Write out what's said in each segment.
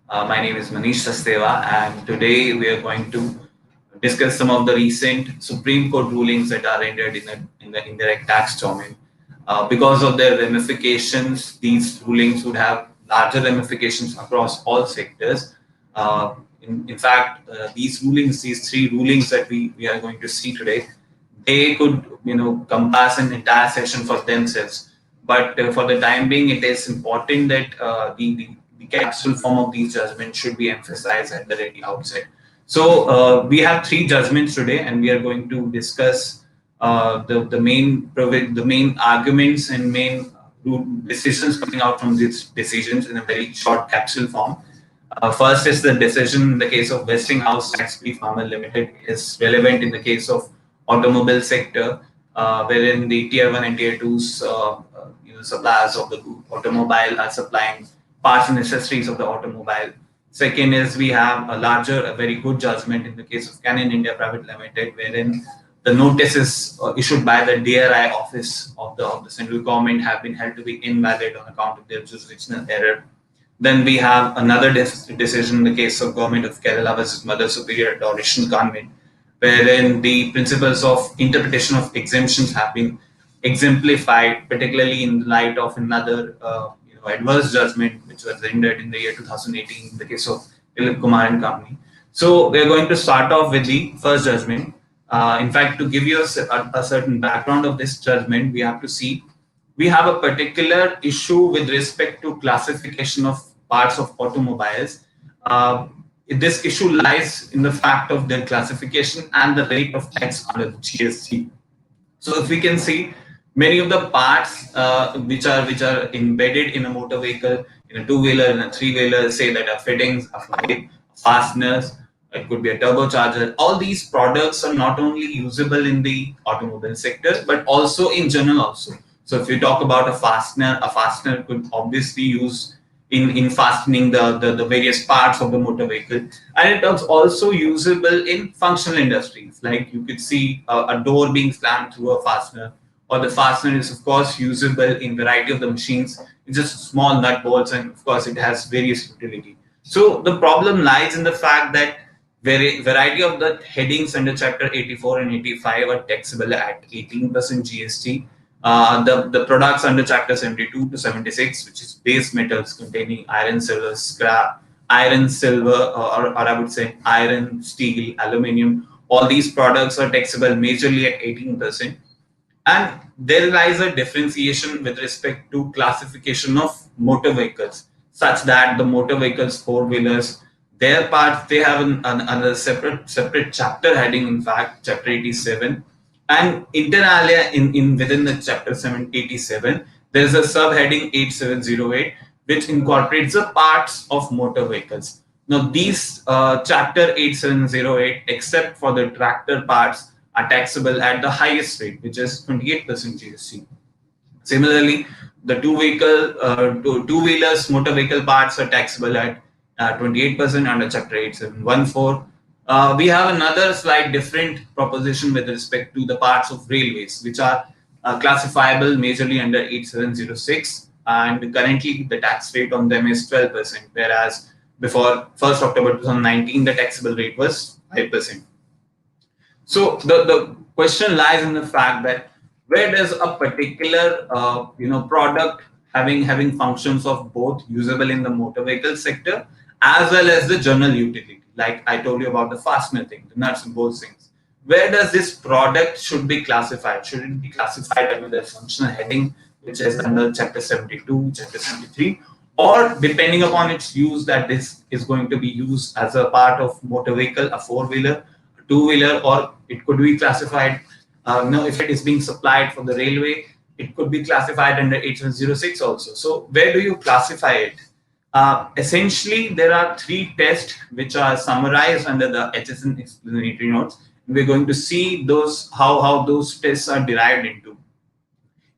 My name is Manish Sachdeva, and today we are going to discuss some of the recent Supreme Court rulings that are rendered in the indirect tax domain. Because of their ramifications, these rulings would have larger ramifications across all sectors. In fact, these three rulings that we are going to see today, they could compass an entire session for themselves. But for the time being, it is important that the capsule form of these judgments should be emphasized at the very outset. So we have three judgments today, and we are going to discuss the main arguments and main decisions coming out from these decisions in a very short capsule form. First is the decision in the case of Westinghouse Saxby Farmer Limited is relevant in the case of automobile sector, wherein the tier one and tier two's suppliers of the automobile are supplying parts and accessories of the automobile. Second is we have a very good judgment in the case of Canon India Pvt Limited, wherein the notices issued by the DRI office of the central government have been held to be invalid on account of their jurisdictional error. Then we have another decision in the case of Government of Kerala versus Mother Superior Adoration Convent, wherein the principles of interpretation of exemptions have been exemplified, particularly in light of another adverse judgment which was rendered in the year 2018 in the case of Philip Kumar and Company. So we're going to start off with the first judgment. In fact, to give you a certain background of this judgment, we have to see we have a particular issue with respect to classification of parts of automobiles. This issue lies in the fact of their classification and the rate of tax under the GST. So if we can see many of the parts which are embedded in a motor vehicle, in a two-wheeler, in a three-wheeler, say that are fittings, fasteners, it could be a turbocharger. All these products are not only usable in the automobile sector, but also in general also. So if you talk about a fastener could obviously use in fastening the various parts of the motor vehicle. And it is also usable in functional industries. Like you could see a door being slammed through a fastener, or the fastener is of course usable in variety of the machines. It's just small nut bolts, and of course it has various utility. So the problem lies in the fact that variety of the headings under Chapter 84 and 85 are taxable at 18% GST. The products under Chapter 72 to 76, which is base metals containing iron, silver, scrap, iron, silver, or I would say iron, steel, aluminium, all these products are taxable majorly at 18%. And there lies a differentiation with respect to classification of motor vehicles, such that the motor vehicles, four-wheelers, their parts, they have another separate chapter heading, in fact, Chapter 87. And inter alia, within the Chapter 87, there is a subheading 8708, which incorporates the parts of motor vehicles. Now, these Chapter 8708, except for the tractor parts, are taxable at the highest rate, which is 28% GST. Similarly, the two-wheelers motor vehicle parts are taxable at 28% under Chapter 8714. We have another slight different proposition with respect to the parts of railways, which are classifiable majorly under 8706, and currently the tax rate on them is 12%, whereas before 1st October 2019 the taxable rate was 5%. So the question lies in the fact that where does a particular product having functions of both usable in the motor vehicle sector as well as the general utility, like I told you about the fastener thing, the nuts and bolts things. Where does this product should be classified? Should it be classified under the functional heading, which is under Chapter 72, Chapter 73, or depending upon its use, that this is going to be used as a part of motor vehicle, a four-wheeler, a two-wheeler, or it could be classified. If it is being supplied for the railway, it could be classified under 8106 also. So where do you classify it? Essentially, there are three tests which are summarized under the HSN explanatory notes. We're going to see those how those tests are derived into.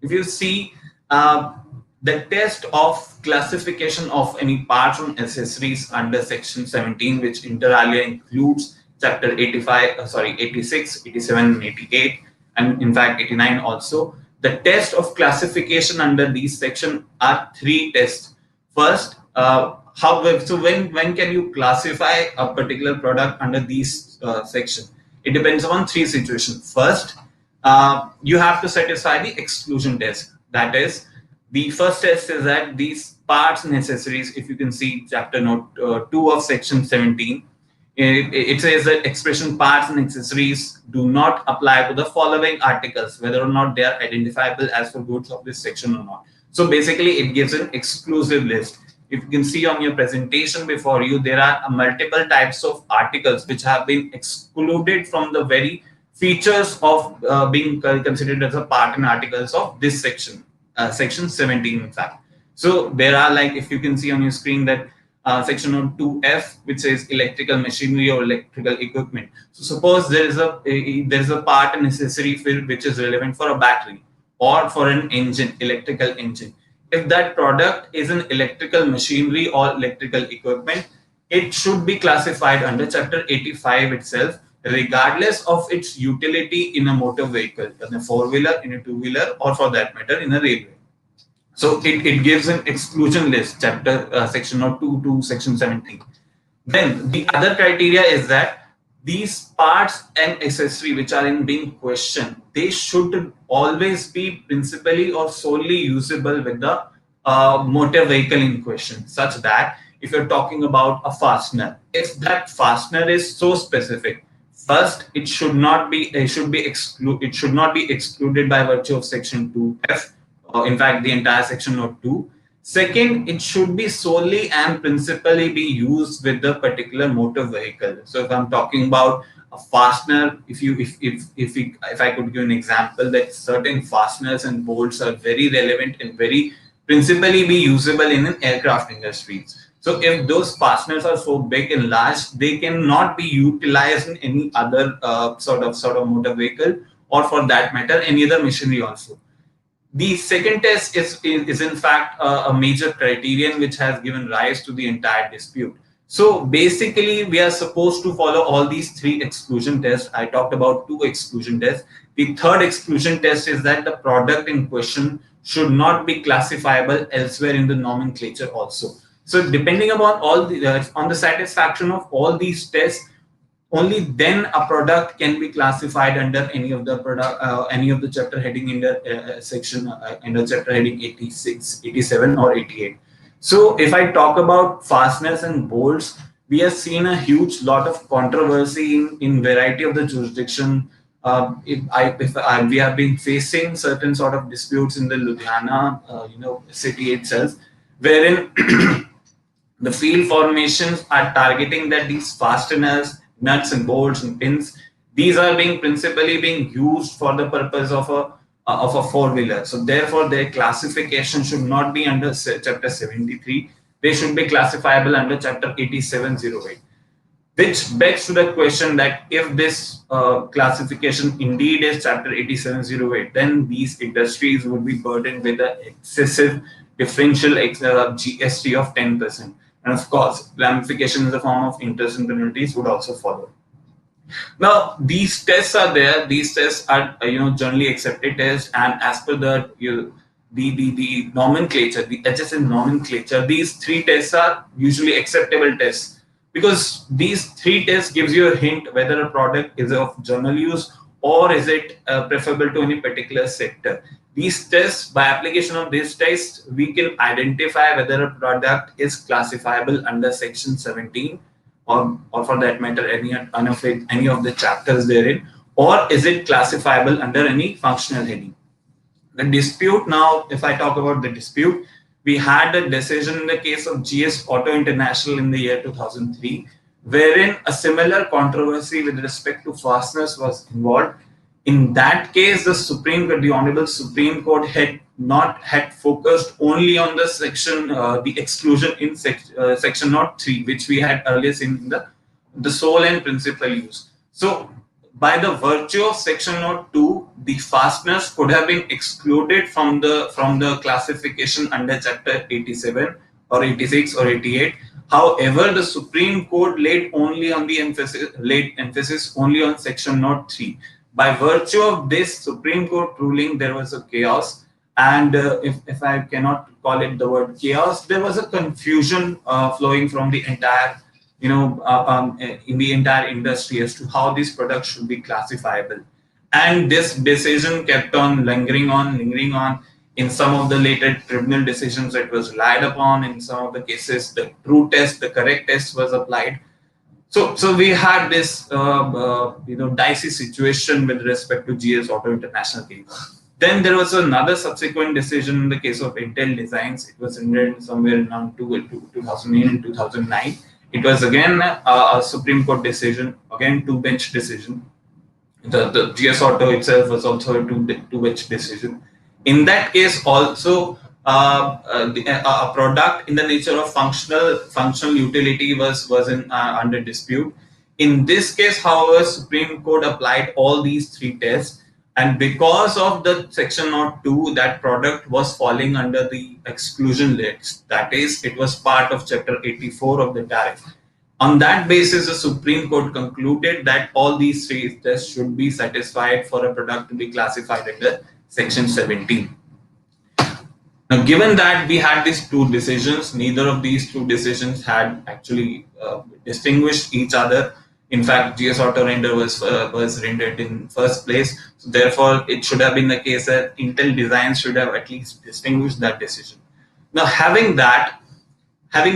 If you see the test of classification of any parts and accessories under Section 17, which inter alia includes Chapter 86, 87, and 88, and in fact 89 also. The test of classification under these sections are three tests. First, So when can you classify a particular product under these section? It depends on three situations. First, you have to satisfy the exclusion test. That is, the first test is that these parts necessaries. If you can see chapter note 2 of section 17, it says that expression parts and accessories do not apply to the following articles, whether or not they are identifiable as for goods of this section or not. So basically, it gives an exclusive list. If you can see on your presentation before you, there are multiple types of articles which have been excluded from the very features of being considered as a part and articles of this section, section 17, in fact. So there are, like, if you can see on your screen, that section on 2F, which says electrical machinery or electrical equipment. So suppose there is a part and accessory field which is relevant for a battery or for an engine, electrical engine. If that product is an electrical machinery or electrical equipment, it should be classified under chapter 85 itself, regardless of its utility in a motor vehicle, in a four-wheeler, in a two-wheeler, or for that matter in a railway. So it gives an exclusion list, chapter section 2 to section 17. Then the other criteria is that these parts and accessory which are in being questioned, they should always be principally or solely usable with the motor vehicle in question, such that if you're talking about a fastener, if that fastener is so specific, first it should not be excluded by virtue of section 2F, in fact the entire section note 2. Second, it should be solely and principally be used with the particular motor vehicle. So if I'm talking about a fastener, if I could give an example, that certain fasteners and bolts are very relevant and very principally be usable in an aircraft industry. So if those fasteners are so big and large, they cannot be utilized in any other sort of motor vehicle, or for that matter any other machinery also. The second test is in fact a major criterion which has given rise to the entire dispute. So basically, we are supposed to follow all these three exclusion tests. I talked about two exclusion tests. The third exclusion test is that the product in question should not be classifiable elsewhere in the nomenclature also. So depending upon on the satisfaction of all these tests, only then a product can be classified under any of the chapter heading in the section under chapter heading 86, 87, or 88. So if I talk about fasteners and bolts, we have seen a huge lot of controversy in variety of the jurisdiction. We have been facing certain sort of disputes in the Ludhiana city itself, wherein the field formations are targeting that these fasteners, nuts and bolts and pins, these are principally being used for the purpose of a four-wheeler. So therefore, their classification should not be under chapter 73. They should be classifiable under chapter 8708. Which begs to the question that if this classification indeed is chapter 8708, then these industries would be burdened with an excessive differential GST of 10%. And of course, ramification in the form of interest and penalties would also follow. Now, these tests are there. These tests are generally accepted tests, and as per the nomenclature, the HSN nomenclature, these three tests are usually acceptable tests, because these three tests gives you a hint whether a product is of general use or is it preferable to any particular sector. These tests, by application of these tests, we can identify whether a product is classifiable under section 17 or for that matter any of the chapters therein, or is it classifiable under any functional heading. The dispute now, if I talk about the dispute, we had a decision in the case of GS Auto International in the year 2003, wherein a similar controversy with respect to fasteners was involved. In that case, the Honorable Supreme Court had focused only on the section, the exclusion in section 03, which we had earlier seen in the sole and principal use. So, by the virtue of section 02, the fasteners could have been excluded from the classification under chapter 87 or 86 or 88. However, the Supreme Court laid emphasis only on section 03. By virtue of this Supreme Court ruling, there was a chaos, And if I cannot call it the word chaos, there was a confusion flowing from the entire, in the entire industry as to how these products should be classifiable. And this decision kept on lingering on. In some of the later tribunal decisions, it was relied upon. In some of the cases, the true test, the correct test was applied. So we had this dicey situation with respect to GS Auto International case. Then there was another subsequent decision in the case of Intel Designs. It was rendered somewhere around 2008 and 2009. It was again a Supreme Court decision, again two-bench decision. The GS Auto itself was also a two-bench decision. In that case, also a product in the nature of functional utility was under dispute. In this case, however, Supreme Court applied all these three tests, and because of the section note 2, that product was falling under the exclusion list. That is, it was part of Chapter 84 of the tariff. On that basis, the Supreme Court concluded that all these three tests should be satisfied for a product to be classified under Section 17. Now, given that we had these two decisions, neither of these two decisions had actually distinguished each other. In fact, GS Auto render was rendered in first place. So therefore, it should have been the case that Intel Designs should have at least distinguished that decision. Now, having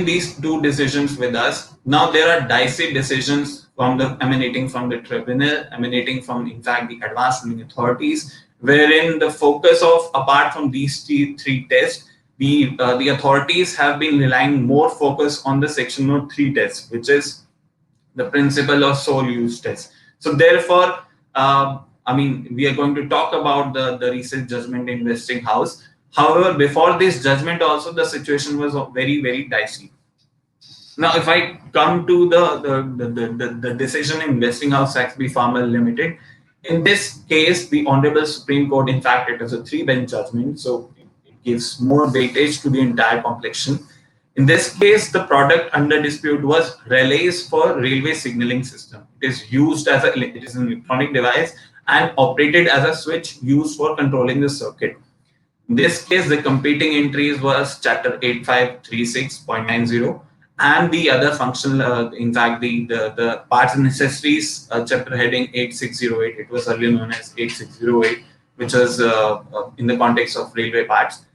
these two decisions with us, now there are dicey decisions emanating from the tribunal, emanating from, in fact, the advanced ruling authorities, wherein the focus of, apart from these three tests, the authorities have been relying more focus on the Section Note 3 test, which is the principle of sole use test. So therefore, we are going to talk about the recent judgment in Westinghouse. However, before this judgment also, the situation was very, very dicey. Now, if I come to the decision in Westinghouse Saxby Pharma Limited, in this case, the Honorable Supreme Court, in fact, it is a three-bench judgment, so it gives more weightage to the entire complexion. In this case, the product under dispute was relays for railway signaling system. It is used as it is an electronic device and operated as a switch used for controlling the circuit. In this case, the competing entries was Chapter 8536.90 and the other functional, in fact, the parts and accessories chapter heading 8608. It was earlier known as 8608, which was in the context of railway parts.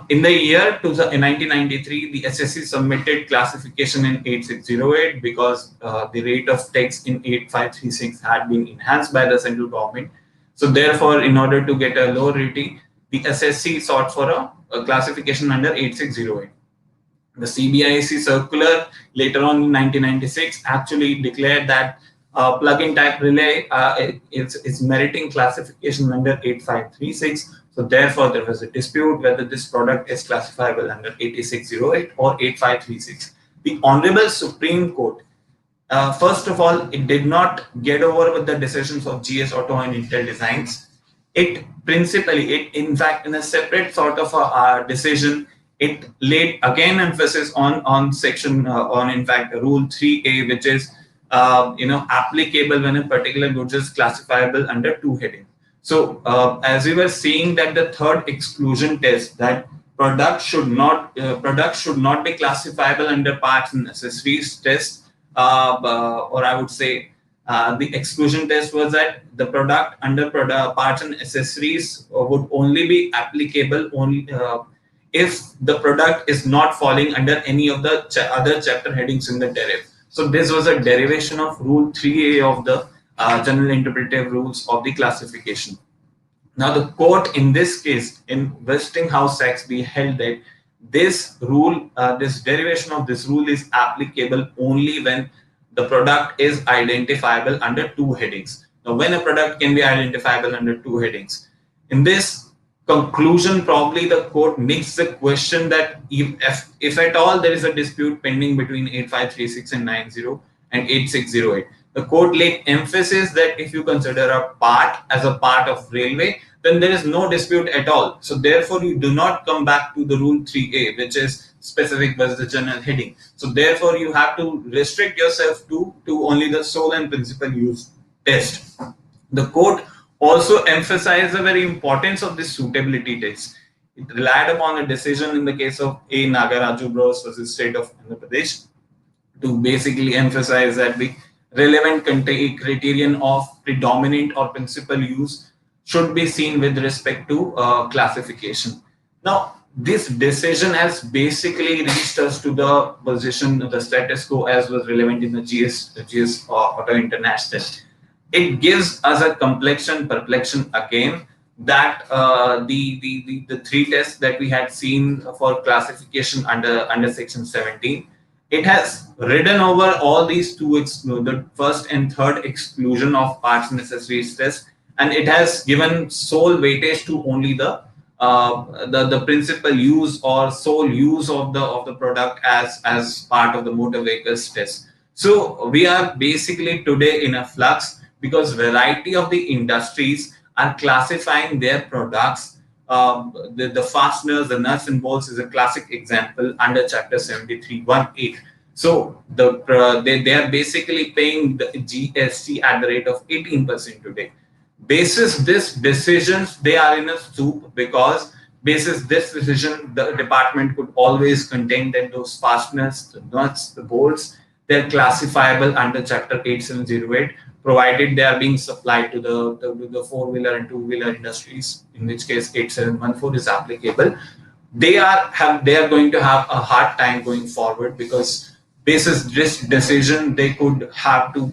In the year 1993, the SSC submitted classification in 8608 because the rate of text in 8536 had been enhanced by the central government. So therefore, in order to get a lower rating, the SSC sought for a classification under 8608. The CBIC circular later on in 1996 actually declared that plug-in type relay is meriting classification under 8536. So therefore, there was a dispute whether this product is classifiable under 8608 or 8536. The Honorable Supreme Court, first of all, it did not get over with the decisions of GS Auto and Intel Designs. It in fact, in a separate sort of a decision, it laid again emphasis on section in fact Rule 3A, which is applicable when a particular goods is classifiable under two headings. So as we were seeing that the third exclusion test, that product should not be classifiable under parts and accessories test, or I would say the exclusion test was that the product under parts and accessories would only be applicable only if the product is not falling under any of the other chapter headings in the tariff. So this was a derivation of Rule 3A of the General Interpretive Rules of the classification. Now the court in this case, in Westinghouse Saxby, held that this rule, this derivation of this rule is applicable only when the product is identifiable under two headings. Now when a product can be identifiable under two headings, in this conclusion, probably the court makes the question that if at all there is a dispute pending between 8536 and 90 and 8608, the court laid emphasis that if you consider a part as a part of railway, then there is no dispute at all. So therefore, you do not come back to the Rule 3A, which is specific versus the general heading. So therefore, you have to restrict yourself to only the sole and principal use test. The court also emphasized the very importance of this suitability test. It relied upon a decision in the case of A. Nagaraju Bros versus State of Andhra Pradesh to basically emphasize that the relevant criterion of predominant or principal use should be seen with respect to classification. Now, this decision has basically reached us to the position, the status quo as was relevant in the GS Auto International. It gives us a perplexion again that the three tests that we had seen for classification under section 17, it has ridden over all these the first and third exclusion of parts and accessories test, and it has given sole weightage to only the principal use or sole use of the product as part of the motor vehicles test. So we are basically today in a flux because variety of the industries are classifying their products. The fasteners, the nuts and bolts is a classic example under Chapter 73(1)(8). So they are basically paying the GST at the rate of 18% today. Basis this decisions, they are in a soup because basis this decision, the department could always contain that those fasteners, the nuts, the bolts, they're classifiable under Chapter 8708, provided they are being supplied to the four-wheeler and two-wheeler industries, in which case 8714 is applicable. They are going to have a hard time going forward because basis this decision, they could have to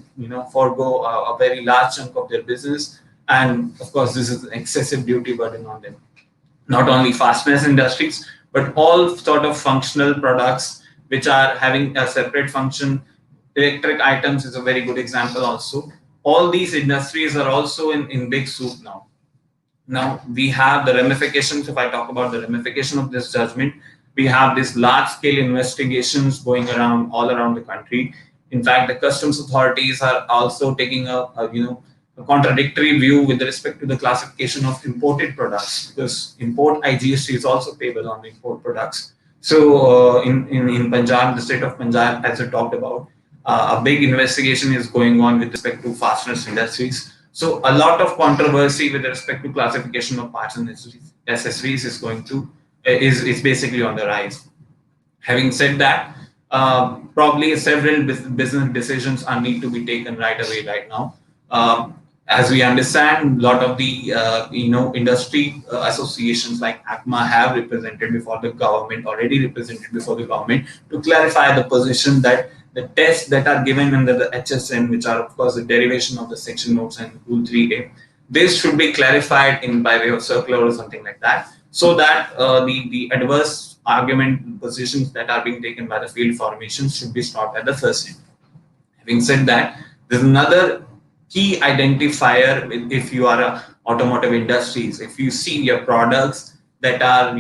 forego a very large chunk of their business, and of course this is an excessive duty burden on them. Not only fasteners industries, but all sort of functional products which are having a separate function. Electric items is a very good example also. All these industries are also in big soup now. Now we have the ramifications. If I talk about the ramification of this judgment, we have these large-scale investigations going around all around the country. In fact, the customs authorities are also taking a contradictory view with respect to the classification of imported products, because import IGST is also payable on import products. So in Punjab, the state of Punjab, as I talked about, a big investigation is going on with respect to fasteners industries. So a lot of controversy with respect to classification of parts and accessories is basically on the rise. Having said that, probably several business decisions are need to be taken right away right now. As we understand, a lot of the industry associations like ACMA have represented before the government, already represented before the government, to clarify the position that the tests that are given under the HSN, which are of course the derivation of the section notes and Rule 3A, this should be clarified in by way of circular or something like that, so that the adverse argument positions that are being taken by the field formations should be stopped at the first end. Having said that, there's another key identifier if you are a automotive industries. If you see your products that are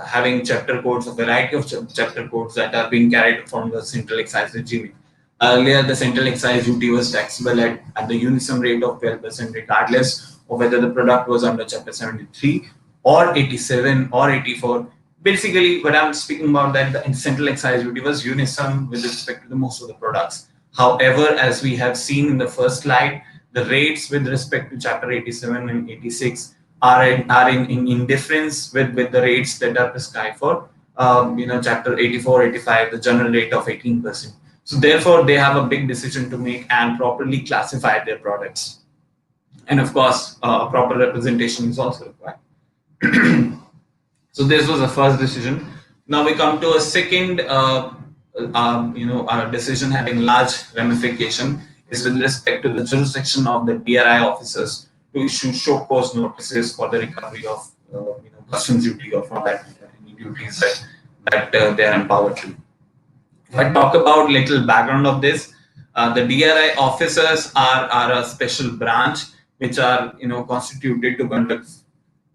having chapter codes, a variety of chapter codes that are being carried from the central excise regime. Earlier, the central excise duty was taxable at the unison rate of 12%, regardless of whether the product was under Chapter 73 or 87 or 84. Basically, what I'm speaking about, that the central excise duty was unison with respect to the most of the products. However, as we have seen in the first slide, the rates with respect to Chapter 87 and 86 are in difference with the rates that are prescribed for Chapter 84, 85, the general rate of 18%. So therefore, they have a big decision to make and properly classify their products. And of course, proper representation is also required. So this was the first decision. Now we come to a second decision having large ramification, is with respect to the jurisdiction of the DRI officers to issue show cause notices for the recovery of customs duty or from that any duties that they are empowered to. If I talk about little background of this, the DRI officers are a special branch which are constituted to conduct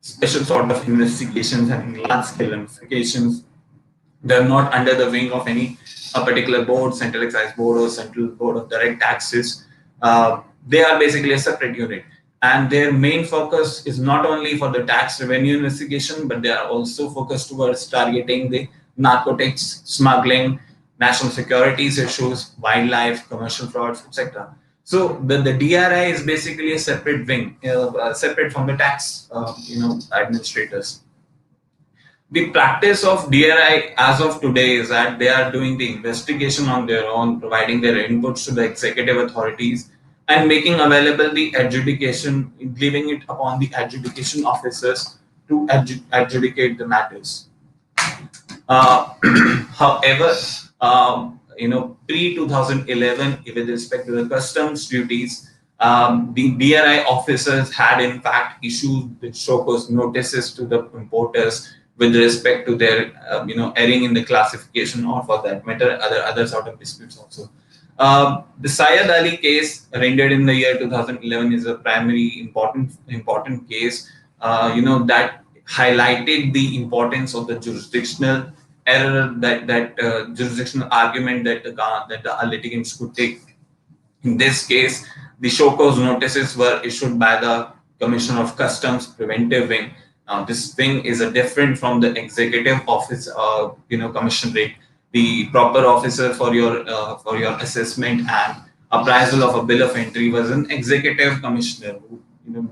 special sort of investigations and large scale investigations. They're not under the wing of any particular board, Central Excise Board or Central Board of Direct Taxes. They are basically a separate unit, and their main focus is not only for the tax revenue investigation, but they are also focused towards targeting the narcotics, smuggling, national securities issues, wildlife, commercial frauds, etc. So the DRI is basically a separate wing, separate from the tax, administrators. The practice of DRI as of today is that they are doing the investigation on their own, providing their inputs to the executive authorities, and making available the adjudication, leaving it upon the adjudication officers to adjudicate the matters. Uh, However, pre 2011, with respect to the customs duties, the DRI officers had in fact issued the show cause notices to the importers with respect to their, erring in the classification, or for that matter, other sort of disputes also. The Syed Ali case rendered in the year 2011 is a primary important case, that highlighted the importance of the jurisdictional error, that jurisdictional argument that the litigants could take. In this case, the show cause notices were issued by the Commissioner of Customs Preventive Wing. Now, this wing is a different from the Executive Office, Commissionerate. The proper officer for your assessment and appraisal of a bill of entry was an Executive Commissioner.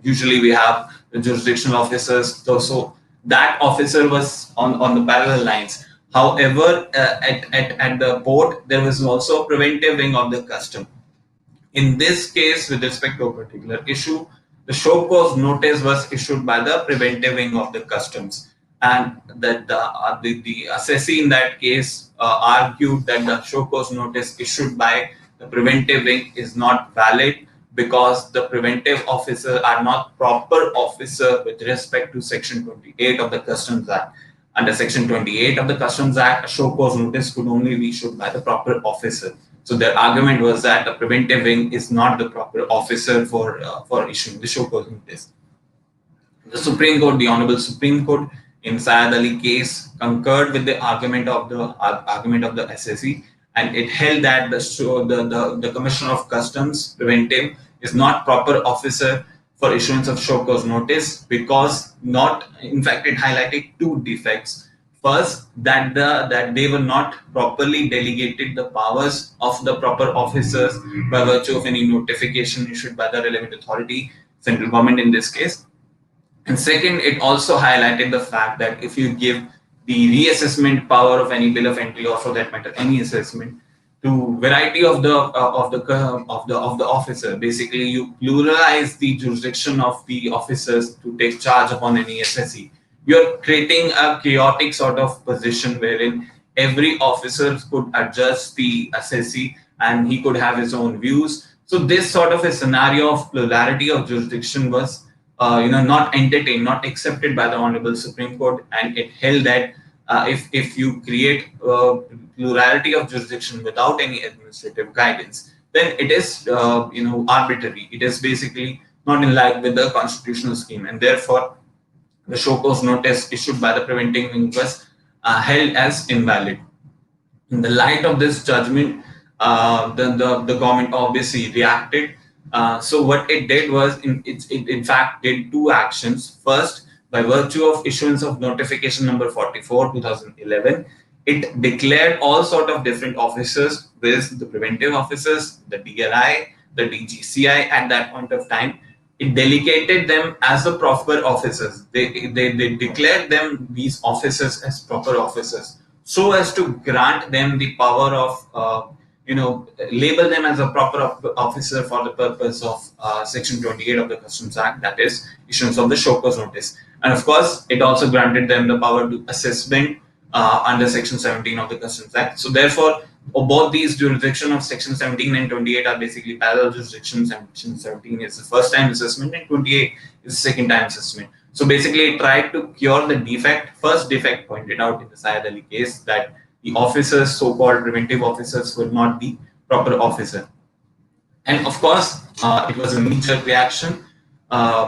Usually we have the jurisdictional officers. So that officer was on the parallel lines. However, at the port, there was also a preventive wing of the custom. In this case, with respect to a particular issue, the show cause notice was issued by the preventive wing of the customs, and that the assessee in that case argued that the show cause notice issued by the preventive wing is not valid because the preventive officer are not proper officer with respect to Section 28 of the Customs Act. Under Section 28 of the Customs Act, a show cause notice could only be issued by the proper officer. So their argument was that the preventive wing is not the proper officer for issuing the show cause notice. The Supreme Court, the Honorable Supreme Court, in Syed Ali case, concurred with the argument of the SSE, and it held that the Commissioner of Customs Preventive is not proper officer for issuance of show cause notice because not, in fact, it highlighted two defects. First, that they were not properly delegated the powers of the proper officers by virtue of any notification issued by the relevant authority, central government in this case. And second, it also highlighted the fact that if you give the reassessment power of any bill of entry, or for that matter, any assessment, to variety of the officer, basically you pluralize the jurisdiction of the officers to take charge upon any SSE. You're creating a chaotic sort of position wherein every officer could adjust the SSE and he could have his own views. So this sort of a scenario of plurality of jurisdiction was not entertained, not accepted by the Honorable Supreme Court, and it held that if you create plurality of jurisdiction without any administrative guidance, then it is arbitrary. It is basically not in line with the constitutional scheme, and therefore the show cause notice issued by the preventing wing was held as invalid. In the light of this judgment, the government obviously reacted. So what it did was, it in fact did two actions. First, by virtue of issuance of notification number 44 2011, it declared all sort of different officers, with the preventive officers, the DRI, the DGCI at that point of time. It delegated them as the proper officers. They declared them, these officers, as proper officers, so as to grant them the power of label them as a proper officer for the purpose of Section 28 of the Customs Act, that is, issuance of the show cause notice. And of course, it also granted them the power to assessment under Section 17 of the Customs Act. So therefore, both these jurisdictions of Section 17 and 28 are basically parallel jurisdictions. Section 17 is the first time assessment and 28 is the second time assessment. So basically, it tried to cure the defect, first defect pointed out in the Syed Ali case, that the officers, so-called preventive officers, were not the proper officer. And of course, it was a knee-jerk reaction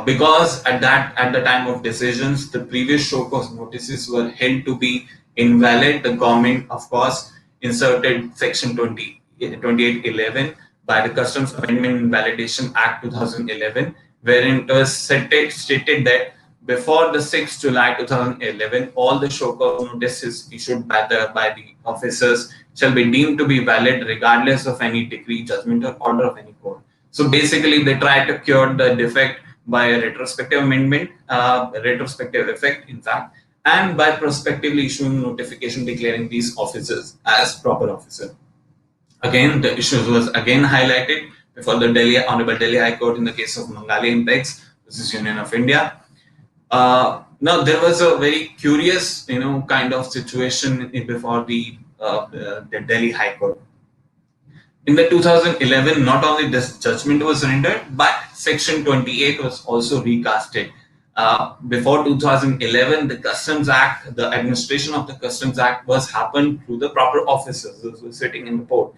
because at the time of decisions, the previous show cause notices were held to be invalid. The government, of course, inserted Section 2811 by the Customs Amendment and Validation Act 2011, wherein it was stated that before the 6th July 2011, all the show cause notices issued by the officers shall be deemed to be valid regardless of any decree, judgment, or order of any court. So basically, they try to cure the defect by a retrospective amendment, retrospective effect, in fact, and by prospectively issuing notification declaring these officers as proper officer. Again, the issues was again highlighted before the Honorable Delhi High Court in the case of Mangali Impex versus Union of India. Now there was a very curious, kind of situation before the Delhi High Court. In the 2011, not only this judgment was rendered, but Section 28 was also recasted. Before 2011, the Customs Act, the administration of the Customs Act was happened through the proper officers who were sitting in the port.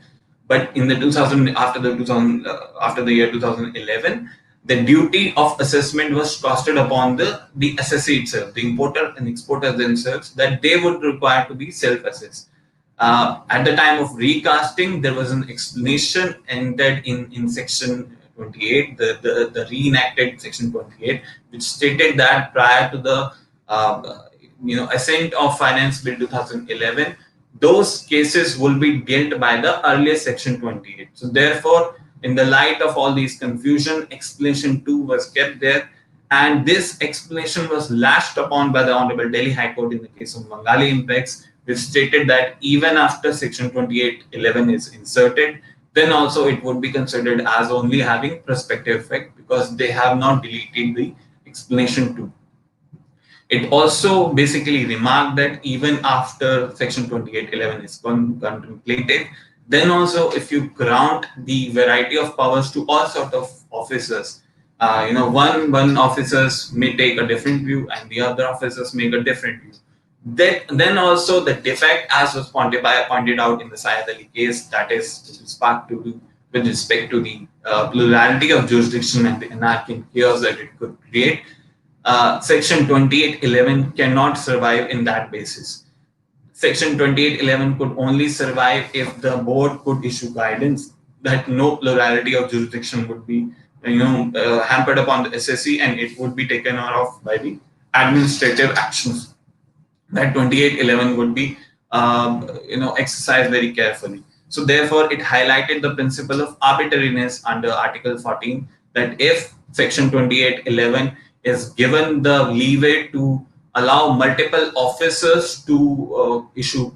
But in the 2000, after the year 2011, the duty of assessment was costed upon the assessee itself, the importer and exporter themselves, that they would require to be self-assessed. At the time of recasting, there was an explanation entered in Section 28, the reenacted Section 28, which stated that prior to the assent of Finance Bill 2011, those cases will be dealt by the earlier Section 28. So therefore, in the light of all these confusion, explanation 2 was kept there, and this explanation was lashed upon by the Honorable Delhi High Court in the case of Mangali Impex, which stated that even after Section 28(11) is inserted, then also it would be considered as only having prospective effect because they have not deleted the explanation 2. It also basically remarked that even after Section 28(11) is contemplated, then also if you grant the variety of powers to all sort of officers, one officers may take a different view and the other officers make a different view. Then also the defect, as was pointed out in the Syed Ali case, that is with respect to the plurality of jurisdiction and the anarchy and chaos that it could create. Section 28(11) cannot survive in that basis. Section 28(11) could only survive if the board could issue guidance that no plurality of jurisdiction would be hampered upon the SSE, and it would be taken off by the administrative actions. That 28(11) would be exercised very carefully. So therefore, it highlighted the principle of arbitrariness under Article 14, that if Section 28(11) is given the leeway to allow multiple officers to issue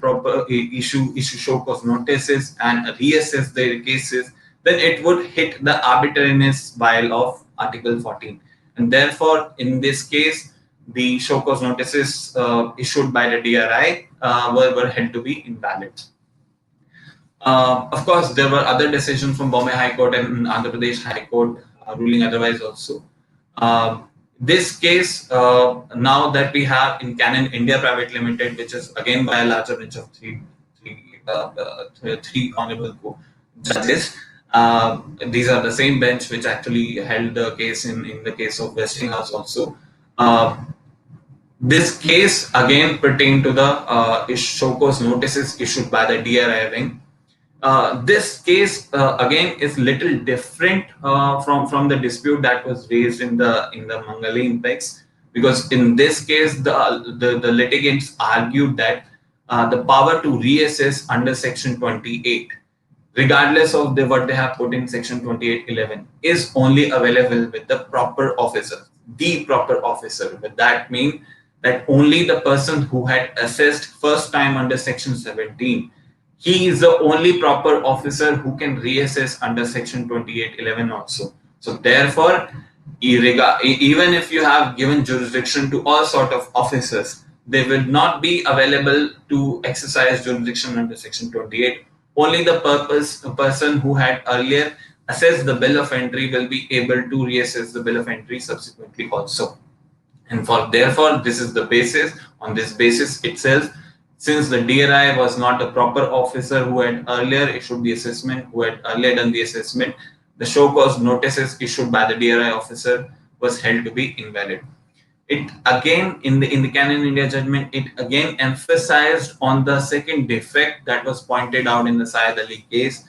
show cause notices and reassess their cases, then it would hit the arbitrariness bile of Article 14. And therefore, in this case, the show cause notices issued by the DRI were held to be invalid. Of course, there were other decisions from Bombay High Court and Andhra Pradesh High Court ruling otherwise also. This case, now that we have in Canon India Pvt Limited, which is again by a larger bench of three honorable judges. These are the same bench which actually held the case in the case of Westinghouse also. This case again pertained to the show cause notices issued by the DRI wing. This case again is little different from the dispute that was raised in the Mangali Impex, because in this case the litigants argued that the power to reassess under Section 28, regardless of what they have put in Section 28(11), is only available with the proper officer, the proper officer. But that means that only the person who had assessed first time under Section 17, he is the only proper officer who can reassess under Section 28(11) also. So therefore, even if you have given jurisdiction to all sort of officers, they will not be available to exercise jurisdiction under Section 28. Only the person who had earlier assessed the bill of entry will be able to reassess the bill of entry subsequently also. And therefore, this is the basis. On this basis itself, since the DRI was not a proper officer who had earlier issued the assessment, who had earlier done the assessment, the show cause notices issued by the DRI officer was held to be invalid. It again, in the Canon India judgment, it again emphasized on the second defect that was pointed out in the Syed Ali case,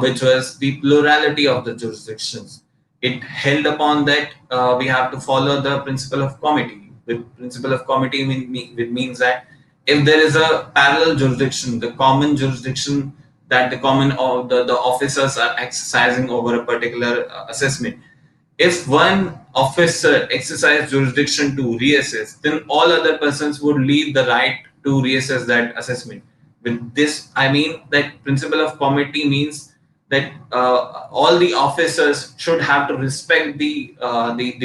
which was the plurality of the jurisdictions. It held upon that we have to follow the principle of comity. The principle of comity means that if there is a parallel jurisdiction, the common jurisdiction that the common or the officers are exercising over a particular assessment. If one officer exercises jurisdiction to reassess, then all other persons would leave the right to reassess that assessment. With this, I mean that principle of comity means that all the officers should have to respect the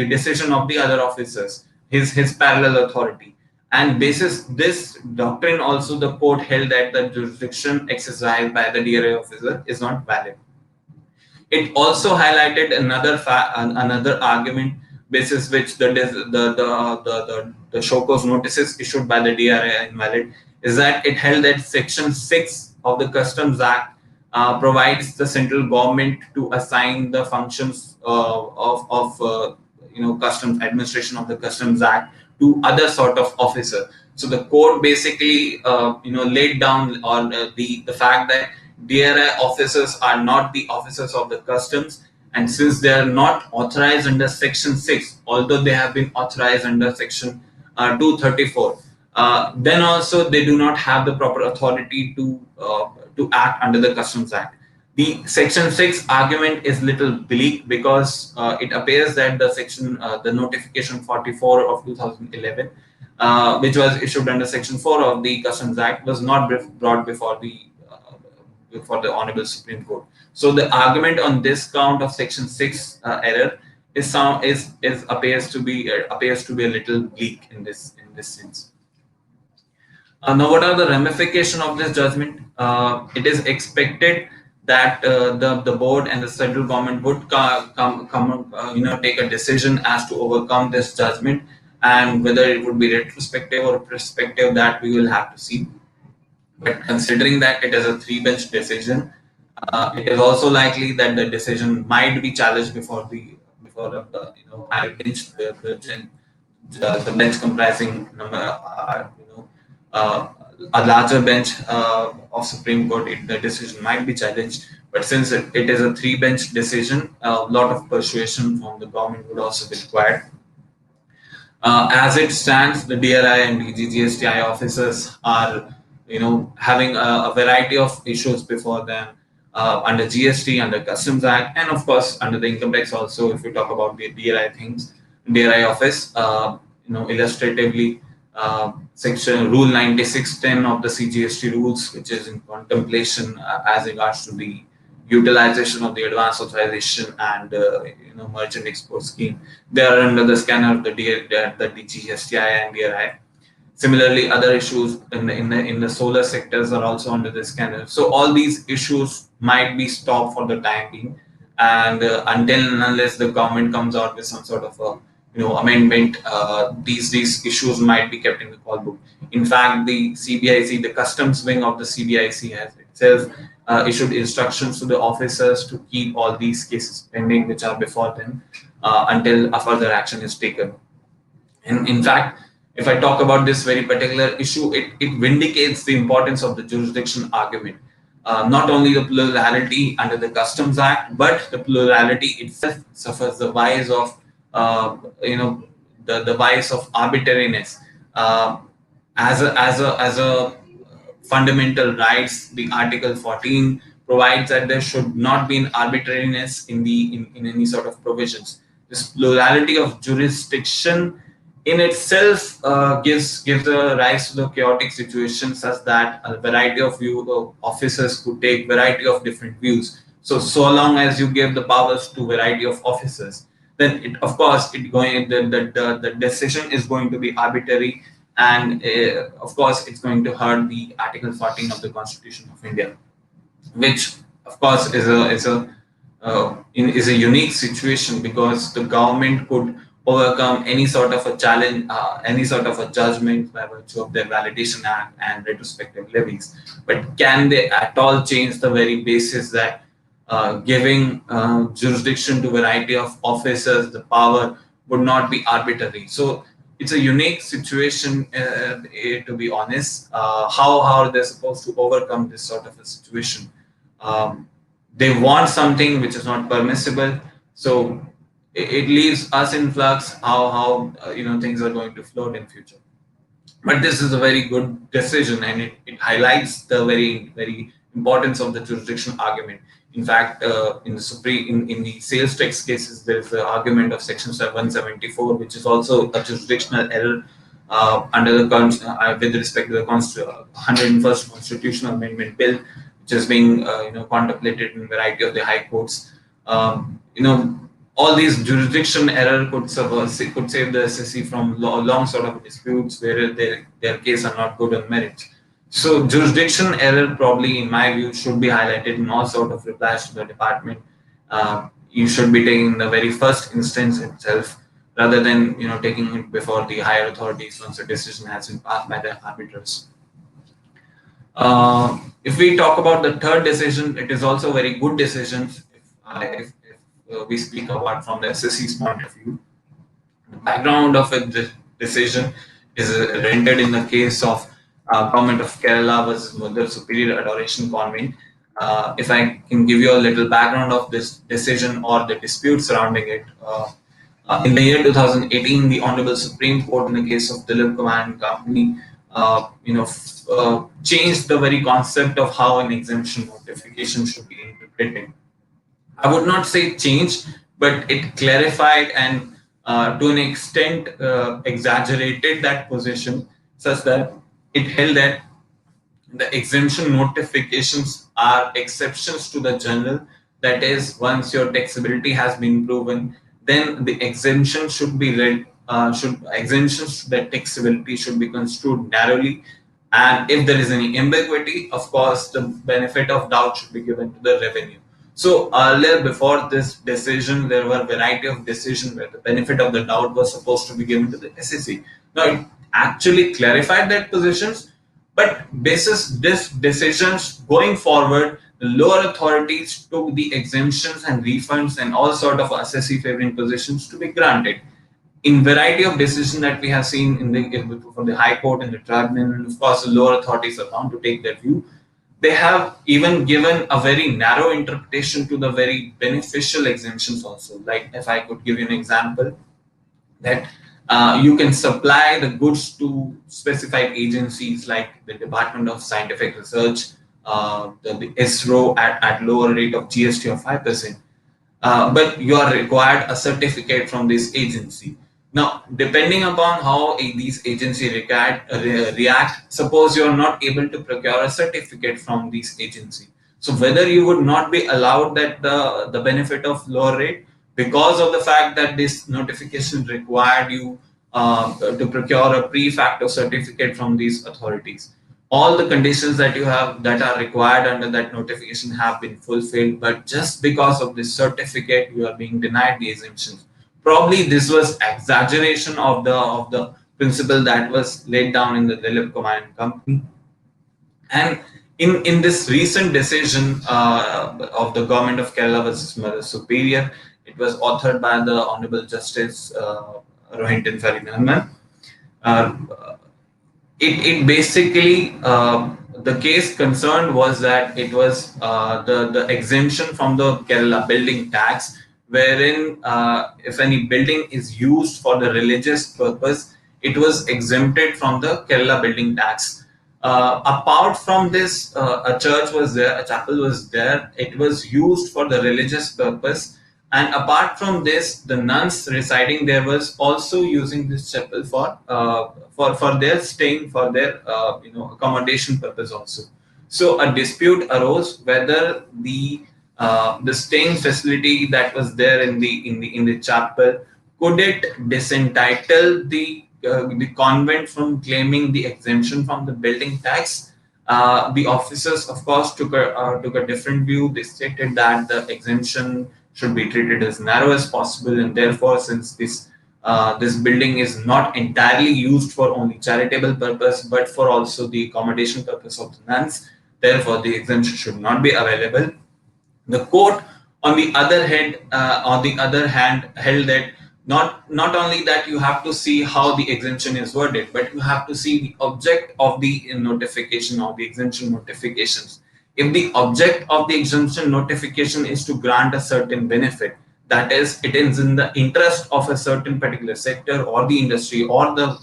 decision of the other officers, his parallel authority. And basis this doctrine, also the court held that the jurisdiction exercised by the DRA officer is not valid. It also highlighted another argument basis which the show cause notices issued by the DRA are invalid, is that it held that Section 6 of the Customs Act provides the central government to assign the functions of customs administration of the Customs Act to other sort of officer. So the court basically laid down on the fact that DRI officers are not the officers of the customs, and since they are not authorized under Section 6, although they have been authorized under Section 234, then also they do not have the proper authority to act under the Customs Act. The Section 6 argument is little bleak because it appears that the notification 44 of 2011, which was issued under Section 4 of the Customs Act, was not brought before the Honorable Supreme Court. So the argument on this count of Section 6 error appears to be a little bleak in this sense. Now, what are the ramifications of this judgment? It is expected that the board and the central government would take a decision as to overcome this judgment, and whether it would be retrospective or prospective, that we will have to see. But considering that it is a three-bench decision, it is also likely that the decision might be challenged before the higher bench, the bench comprising a larger bench of Supreme Court. The decision might be challenged, but since it is a three-bench decision, a lot of persuasion from the government would also be required. As it stands, the DRI and DGGSTI officers are having a variety of issues before them under GST, under Customs Act, and of course under the income tax also. If we talk about the DRI things, DRI office, illustratively, section Rule 9610 of the CGST rules, which is in contemplation as regards to the utilization of the advance authorization and merchant export scheme. They are under the scanner of the DGSTI and DRI. Similarly, other issues in the solar sectors are also under the scanner. So all these issues might be stopped for the time being, and until and unless the government comes out with some sort of a amendment, these issues might be kept in the call book. In fact, the CBIC, the customs wing of the CBIC, has itself issued instructions to the officers to keep all these cases pending which are before them until a further action is taken. And in fact, if I talk about this very particular issue, it vindicates the importance of the jurisdiction argument. Not only the plurality under the Customs Act, but the plurality itself suffers the vice of the vice of arbitrariness. As a fundamental rights, the Article 14 provides that there should not be an arbitrariness in any sort of provisions. This plurality of jurisdiction in itself gives a rise to the chaotic situation, such that a variety of officers could take variety of different views. So long as you give the powers to variety of officers, then the decision is going to be arbitrary, and of course it's going to hurt the Article 14 of the Constitution of India, which of course is a unique situation, because the government could overcome any sort of a challenge, any sort of a judgment by virtue of their Validation Act and retrospective levies. But can they at all change the very basis that giving jurisdiction to a variety of officers, the power would not be arbitrary? So it's a unique situation, to be honest. How are they supposed to overcome this sort of a situation? They want something which is not permissible, so it leaves us in flux how things are going to float in future. But this is a very good decision, and it highlights the very importance of the jurisdiction argument. In fact, in the in the sales tax cases, there is the argument of Section 174, which is also a jurisdictional error under the with respect to the 101st Constitutional Amendment Bill, which is being contemplated in a variety of the high courts. All these jurisdiction error could save the SSC from long sort of disputes where their case are not good on merits. So jurisdiction error probably, in my view, should be highlighted in all sort of replies to the department. You should be taking the very first instance itself, rather than taking it before the higher authorities once a decision has been passed by the arbiters. If we talk about the third decision, it is also a very good decision. If we speak about from the SSC's point of view, the background of the decision is rendered in the case of Government of Kerala versus Mother Superior Adoration Convent. If I can give you a little background of this decision or the dispute surrounding it, in the year 2018, the Honorable Supreme Court, in the case of Dilip Kumar and Company, changed the very concept of how an exemption notification should be interpreted. I would not say change, but it clarified and to an extent exaggerated that position, such that it held that the exemption notifications are exceptions to the general. That is, once your taxability has been proven, then the exemption should be read. Exemptions to that taxability should be construed narrowly, and if there is any ambiguity, of course, the benefit of doubt should be given to the revenue. So earlier, before this decision, there were a variety of decisions where the benefit of the doubt was supposed to be given to the SEC. Now, it actually clarified that positions, but basis this decisions going forward, the lower authorities took the exemptions and refunds and all sort of SSC favoring positions to be granted. In variety of decisions that we have seen from the High Court and the Tribunal, and of course the lower authorities are bound to take their view. They have even given a very narrow interpretation to the very beneficial exemptions also. Like, if I could give you an example, that you can supply the goods to specified agencies like the Department of Scientific Research, the ISRO at lower rate of GST of 5%, but you are required a certificate from this agency. Now, depending upon how these agencies react, suppose you are not able to procure a certificate from this agency. So whether you would not be allowed that the benefit of lower rate, because of the fact that this notification required you to procure a pre-facto certificate from these authorities. All the conditions that you have that are required under that notification have been fulfilled, but just because of this certificate, you are being denied the exemptions. Probably this was exaggeration of the principle that was laid down in the Dilip Kumar and Company. And in this recent decision of the Government of Kerala versus Mother Superior, it was authored by the Honorable Justice Rohinton Farinarman. It basically, the case concerned was that it was the exemption from the Kerala building tax, wherein if any building is used for the religious purpose, it was exempted from the Kerala building tax. Apart from this, a church was there, a chapel was there, it was used for the religious purpose. And apart from this, the nuns residing there was also using this chapel for their staying, for their accommodation purpose also. So a dispute arose whether the staying facility that was there in the chapel, could it disentitle the convent from claiming the exemption from the building tax. The officers, of course, took a different view. They stated that the exemption should be treated as narrow as possible, and therefore, since this building is not entirely used for only charitable purpose, but for also the accommodation purpose of the nuns, therefore the exemption should not be available. The court, on the other hand, held that not only that you have to see how the exemption is worded, but you have to see the object of the notification or the exemption notifications. If the object of the exemption notification is to grant a certain benefit, that is, it is in the interest of a certain particular sector or the industry or the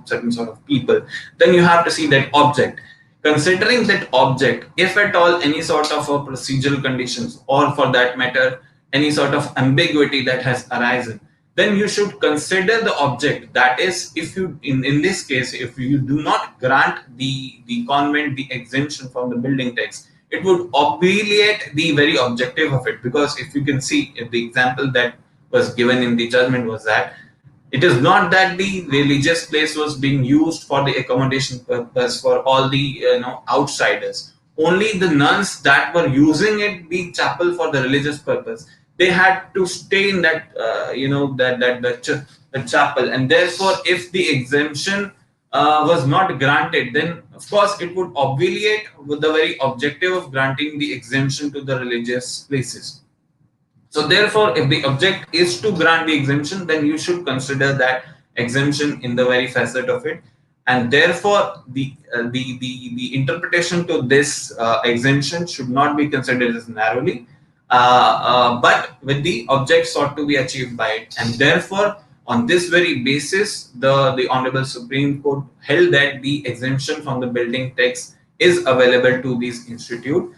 certain sort of people, then you have to see that object. considering that object, if at all any sort of a procedural conditions, or for that matter any sort of ambiguity that has arisen, then you should consider the object. That is, if you in this case, if you do not grant the convent the exemption from the building tax, it would obviate the very objective of it. Because if you can see, if the example that was given in the judgment was that it is not that the religious place was being used for the accommodation purpose for all the outsiders. Only the nuns that were using it, the chapel, for the religious purpose, they had to stay in that the chapel, and therefore, if the exemption was not granted, then of course it would obviate with the very objective of granting the exemption to the religious places. So therefore, if the object is to grant the exemption, then you should consider that exemption in the very facet of it, and therefore the interpretation to this exemption should not be considered as narrowly, but with the object sought to be achieved by it, and therefore on this very basis, the Honorable Supreme Court held that the exemption from the building tax is available to these institute.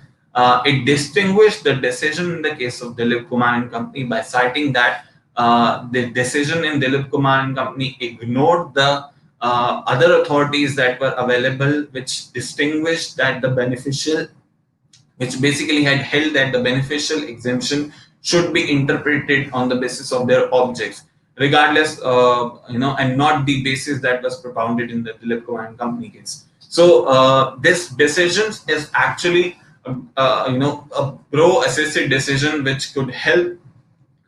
It distinguished the decision in the case of Dilip Kumar and Company by citing that the decision in Dilip Kumar and Company ignored the other authorities that were available, which distinguished that the beneficial, which basically had held that the beneficial exemption should be interpreted on the basis of their objects, regardless, and not the basis that was propounded in the Dilip Kumar and Company case. So this decision is actually a pro-assessee decision, which could help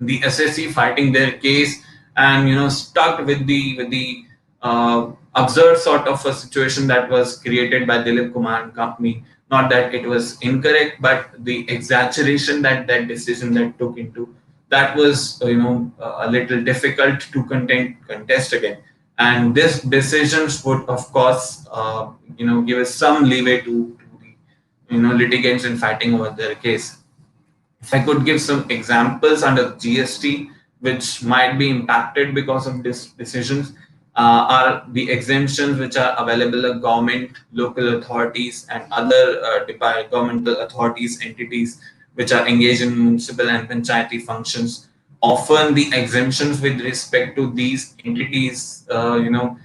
the assessee fighting their case, and stuck with the absurd sort of a situation that was created by Dilip Kumar and Company. Not that it was incorrect, but the exaggeration that that decision that took into, that was a little difficult to contest again. And this decisions would of course give us some leeway to the litigants in fighting over their case. If I could give some examples under GST which might be impacted because of these decisions, are the exemptions which are available to government, local authorities, and other governmental authorities, entities which are engaged in municipal and panchayati functions. Often the exemptions with respect to these entities, the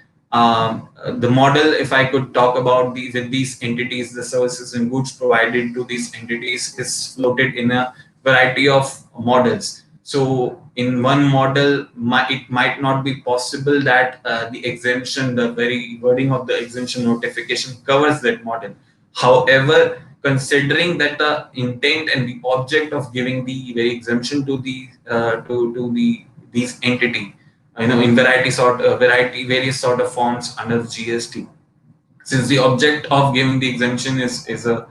model, if I could talk about these entities, the services and goods provided to these entities is floated in a variety of models. So in one model, it might not be possible that the exemption, the very wording of the exemption notification covers that model. However, considering that the intent and the object of giving the very exemption to the to the these entity, in various sort of forms under GST, since the object of giving the exemption is a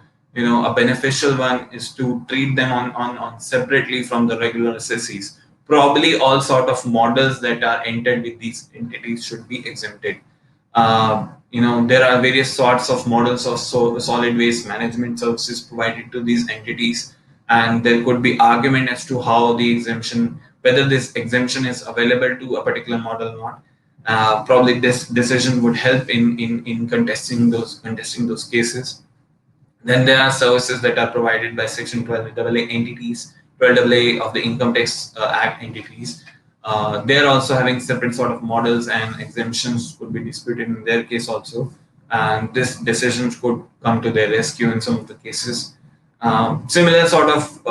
beneficial one, is to treat them on separately from the regular assessees. Probably all sort of models that are entered with these entities should be exempted. There are various sorts of models of solid waste management services provided to these entities, and there could be argument as to how the exemption, whether this exemption is available to a particular model or not. Probably this decision would help in contesting those cases. Then there are services that are provided by Section 12AA entities, 12AA of the Income Tax Act entities. They're also having separate sort of models, and exemptions could be disputed in their case also. And this decisions could come to their rescue in some of the cases. Similar sort of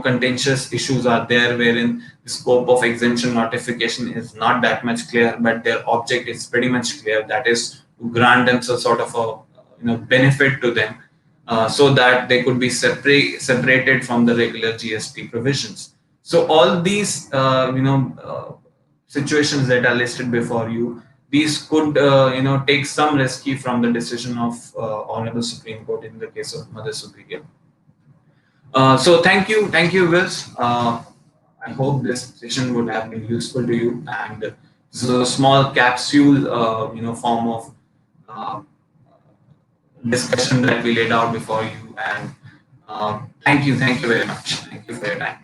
contentious issues are there, wherein the scope of exemption notification is not that much clear, but their object is pretty much clear. That is to grant them some sort of a benefit to them, so that they could be separated from the regular GST provisions. So all these situations that are listed before you, these could take some rescue from the decision of Honorable Supreme Court in the case of Mother Superior. So thank you, Wills. I hope this session would have been useful to you, and this is a small capsule, form of discussion that we laid out before you. And thank you very much. Thank you for your time.